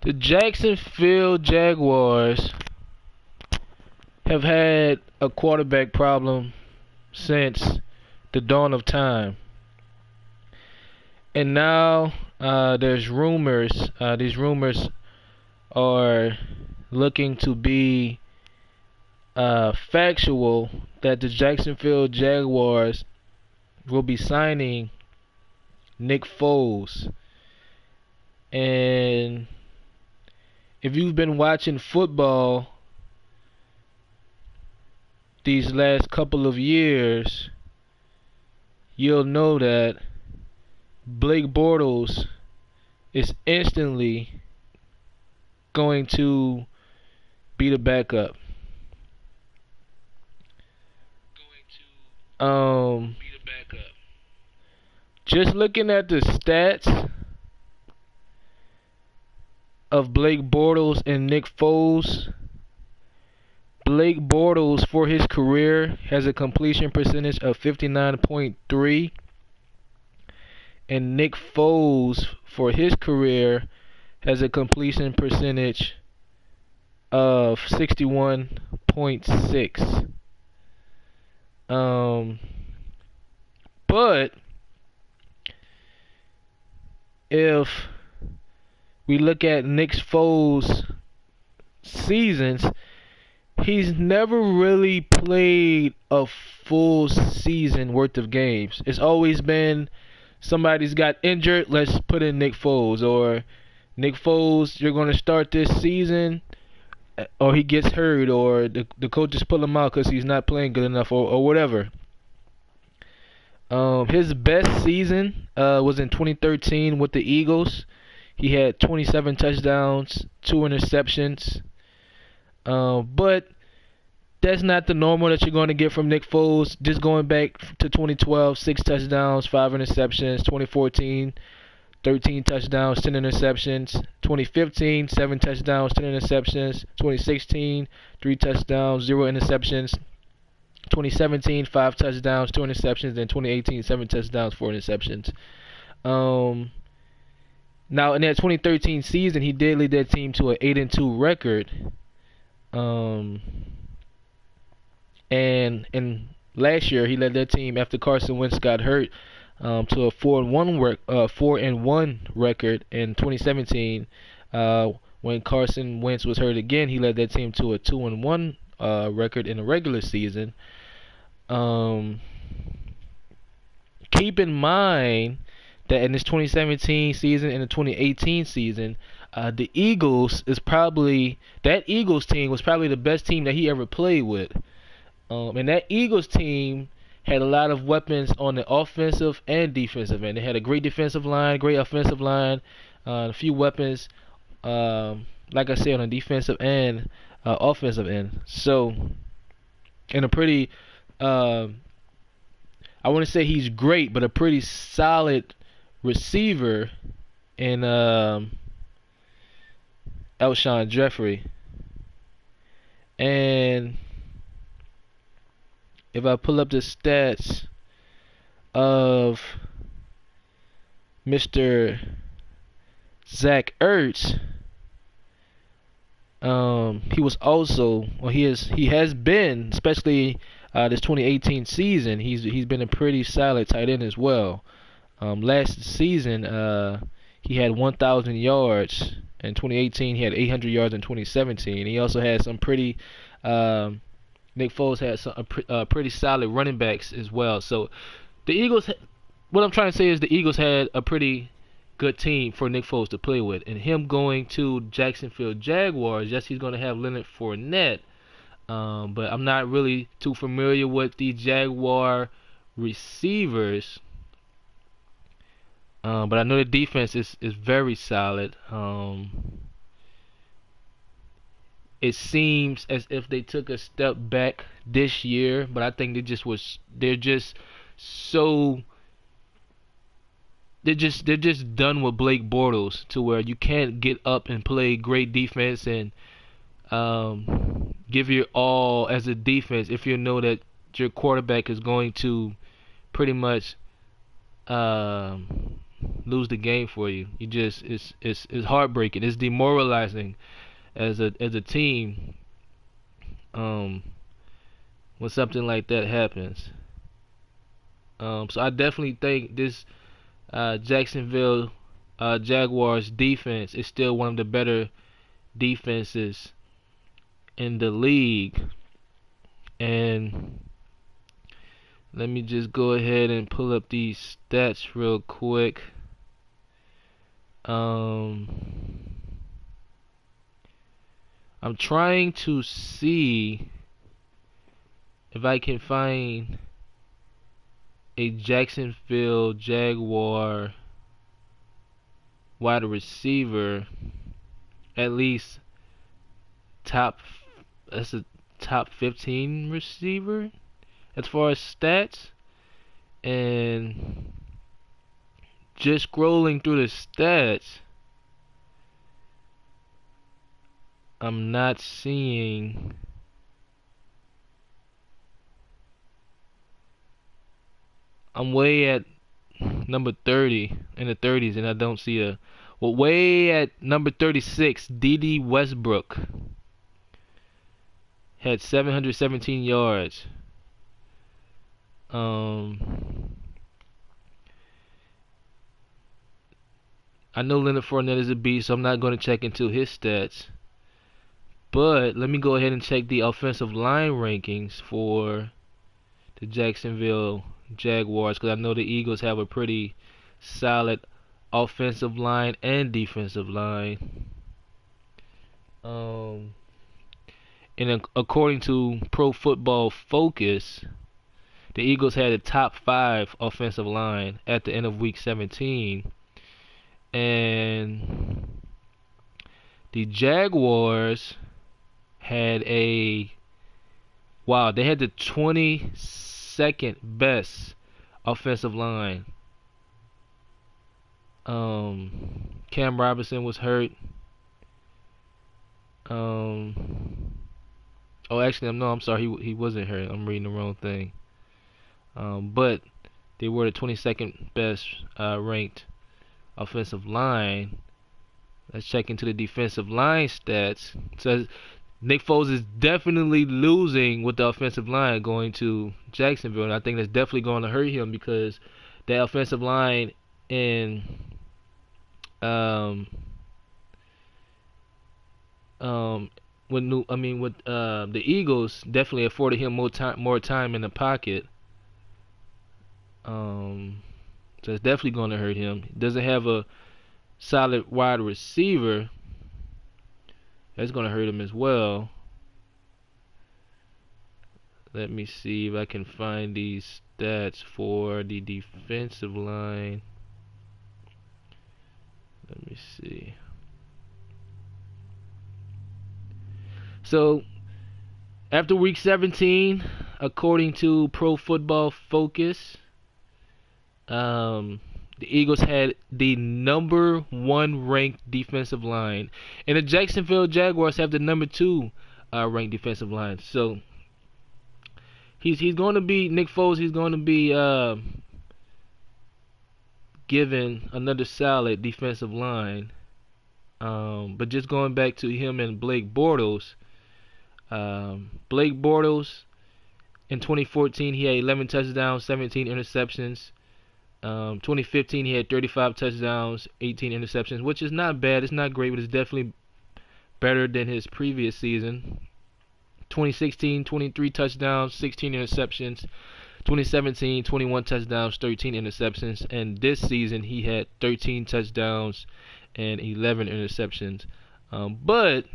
The Jacksonville Jaguars have had a quarterback problem since the dawn of time. And now there's rumors. These rumors are looking to be factual that the Jacksonville Jaguars will be signing Nick Foles. And if you've been watching football these last couple of years, you'll know that Blake Bortles is instantly going to be the backup. Um, just looking at the stats of Blake Bortles and Nick Foles, Blake Bortles for his career has a completion percentage of 59.3, and Nick Foles for his career has a completion percentage of 61.6. But if we look at Nick Foles' seasons, he's never really played a full season worth of games. It's always been somebody's got injured, let's put in Nick Foles. Or Nick Foles, you're going to start this season, or he gets hurt, or the coaches pull him out because he's not playing good enough, or whatever. His best season was in 2013 with the Eagles. He had 27 touchdowns, 2 interceptions. But that's not the normal that you're going to get from Nick Foles. Just going back to 2012, 6 touchdowns, 5 interceptions. 2014, 13 touchdowns, 10 interceptions. 2015, 7 touchdowns, 10 interceptions. 2016, 3 touchdowns, 0 interceptions. 2017, 5 touchdowns, 2 interceptions. Then 2018, 7 touchdowns, 4 interceptions. Now in that 2013 season, he did lead that team to an 8-2 record. And last year he led that team after Carson Wentz got hurt to a 4-1 record in 2017. When Carson Wentz was hurt again, he led that team to a 2-1 record in the regular season. Keep in mind that in this 2017 season and the 2018 season, the Eagles team was probably the best team that he ever played with. And that Eagles team had a lot of weapons on the offensive and defensive end. They had a great defensive line, great offensive line, a few weapons, like I said, on the defensive and offensive end. So, and a pretty, I wouldn't say he's great, but a pretty solid receiver in Alshon Jeffrey. And if I pull up the stats of Mr. Zach Ertz, he has been, especially this 2018 season, he's been a pretty solid tight end as well. Last season, he had 1,000 yards. In 2018, he had 800 yards in 2017. He also had some pretty Nick Foles had some pretty solid running backs as well. So the Eagles, what I'm trying to say is the Eagles had a pretty good team for Nick Foles to play with. And him going to Jacksonville Jaguars, yes, he's going to have Leonard Fournette. But I'm not really too familiar with the Jaguar receivers. But I know the defense is very solid. It seems as if they took a step back this year, but I think they're just done with Blake Bortles to where you can't get up and play great defense and give your all as a defense if you know that your quarterback is going to pretty much lose the game for you. You just it's heartbreaking. It's demoralizing as a team um when something like that happens. So I definitely think this Jacksonville Jaguars defense is still one of the better defenses in the league. And let me just go ahead and pull up these stats real quick. I'm trying to see if I can find a Jacksonville Jaguar wide receiver, at least that's a top 15 receiver as far as stats. And just scrolling through the stats, I'm not seeing I'm way at number 30 in the 30s, and I don't see way at number 36. D.D. Westbrook had 717 yards. I know Leonard Fournette is a beast, so I'm not going to check into his stats. But let me go ahead and check the offensive line rankings for the Jacksonville Jaguars, because I know the Eagles have a pretty solid offensive line and defensive line. And according to Pro Football Focus, the Eagles had a top 5 offensive line at the end of Week 17. And the Jaguars had they had the 22nd best offensive line. Cam Robinson was hurt. I'm sorry, he wasn't hurt. I'm reading the wrong thing. But they were the 22nd best ranked offensive line. Let's check into the defensive line stats. So Nick Foles is definitely losing with the offensive line going to Jacksonville, and I think that's definitely going to hurt him, because that offensive line in with the Eagles definitely afforded him more time in the pocket. So it's definitely going to hurt him. He doesn't have a solid wide receiver. That's going to hurt him as well. Let me see if I can find these stats for the defensive line. Let me see. So, after Week 17, according to Pro Football Focus, the Eagles had the number 1 ranked defensive line, and the Jacksonville Jaguars have the number 2 ranked defensive line. So he's going to be Nick Foles. He's going to be given another solid defensive line. But just going back to him and Blake Bortles. Blake Bortles in 2014 he had 11 touchdowns, 17 interceptions. 2015 he had 35 touchdowns, 18 interceptions, which is not bad. It's not great, but it's definitely better than his previous season. 2016, 23 touchdowns, 16 interceptions. 2017, 21 touchdowns, 13 interceptions. And this season he had 13 touchdowns and 11 interceptions. But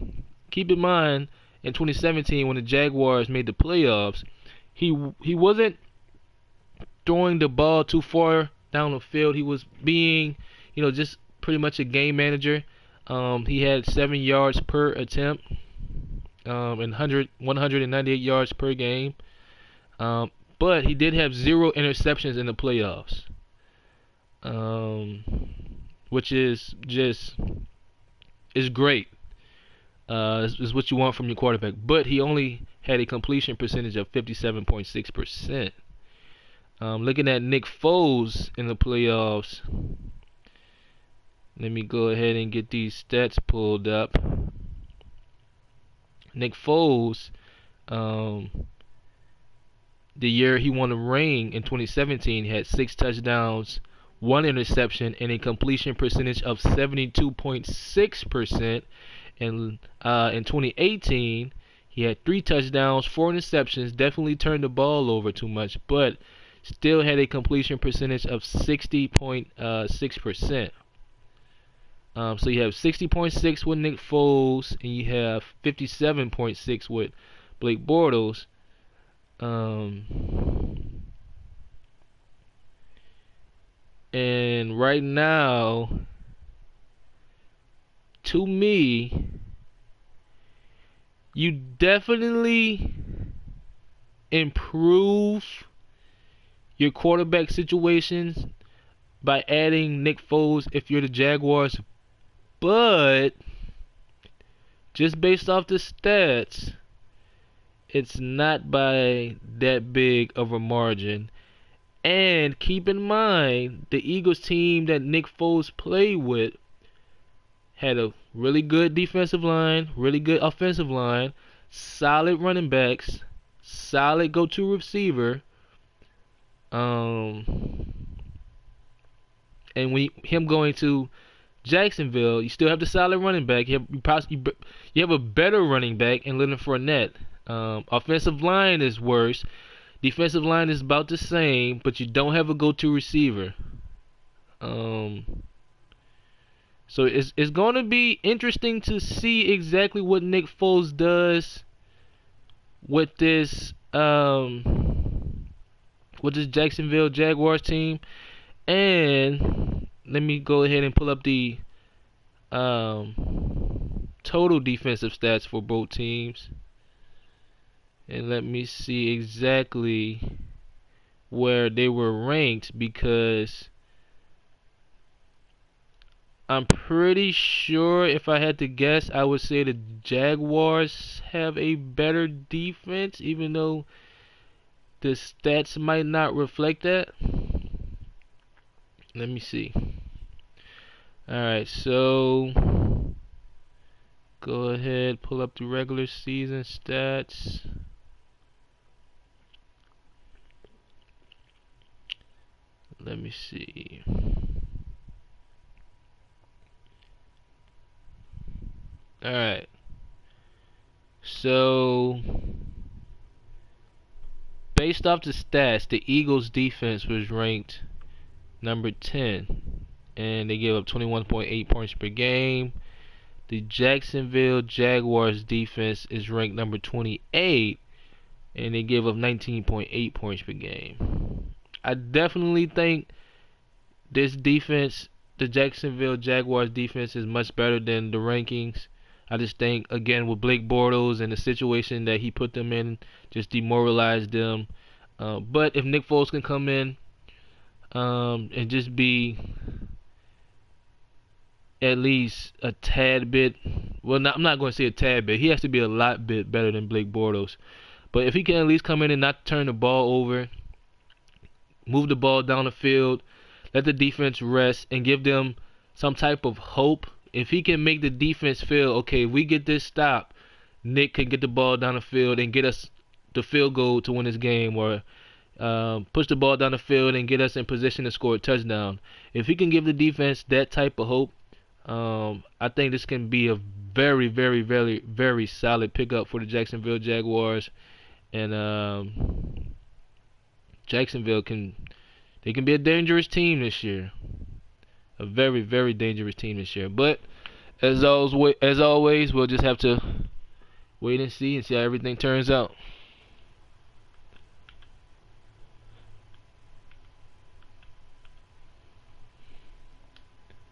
keep in mind, in 2017 when the Jaguars made the playoffs, he wasn't throwing the ball too far down the field. He was being, just pretty much a game manager. He had 7 yards per attempt, and 198 yards per game. But he did have 0 interceptions in the playoffs, which is great. Is what you want from your quarterback. But he only had a completion percentage of 57.6%. Looking at Nick Foles in the playoffs, Let me go ahead and get these stats pulled up. Nick Foles, um, the year he won the ring in 2017, he had 6 touchdowns, 1 interception, and a completion percentage of 72.6%. And in 2018, he had 3 touchdowns, 4 interceptions. Definitely turned the ball over too much, but still had a completion percentage of 60.6%. So you have 60.6 with Nick Foles, and you have 57.6 with Blake Bortles. And right now, to me, you definitely improve your quarterback situations by adding Nick Foles if you're the Jaguars, but just based off the stats, it's not by that big of a margin. And keep in mind, the Eagles team that Nick Foles played with had a really good defensive line, really good offensive line, solid running backs, solid go-to receiver. And him going to Jacksonville, you still have the solid running back. You have a better running back in Leonard Fournette. Offensive line is worse. Defensive line is about the same, but you don't have a go-to receiver. So it's going to be interesting to see exactly what Nick Foles does with this Jacksonville Jaguars team. And let me go ahead and pull up the total defensive stats for both teams. And let me see exactly where they were ranked, because I'm pretty sure, if I had to guess, I would say the Jaguars have a better defense, even though the stats might not reflect that. Let me see. Alright, so go ahead, pull up the regular season stats. Let me see. Alright. So, based off the stats, the Eagles defense was ranked number 10. And they gave up 21.8 points per game. The Jacksonville Jaguars defense is ranked number 28. And they gave up 19.8 points per game. I definitely think this defense, the Jacksonville Jaguars defense, is much better than the rankings. I just think, again, with Blake Bortles and the situation that he put them in, just demoralized them. But if Nick Foles can come in and just be at least a tad bit, well, I'm not going to say a tad bit. He has to be a lot bit better than Blake Bortles. But if he can at least come in and not turn the ball over, move the ball down the field, let the defense rest, and give them some type of hope. If he can make the defense feel, okay, if we get this stop, Nick can get the ball down the field and get us the field goal to win this game, or push the ball down the field and get us in position to score a touchdown. If he can give the defense that type of hope, I think this can be a very, very, very, very solid pickup for the Jacksonville Jaguars. And Jacksonville can be a dangerous team this year. A very, very dangerous team this year. But as always, we'll just have to wait and see how everything turns out.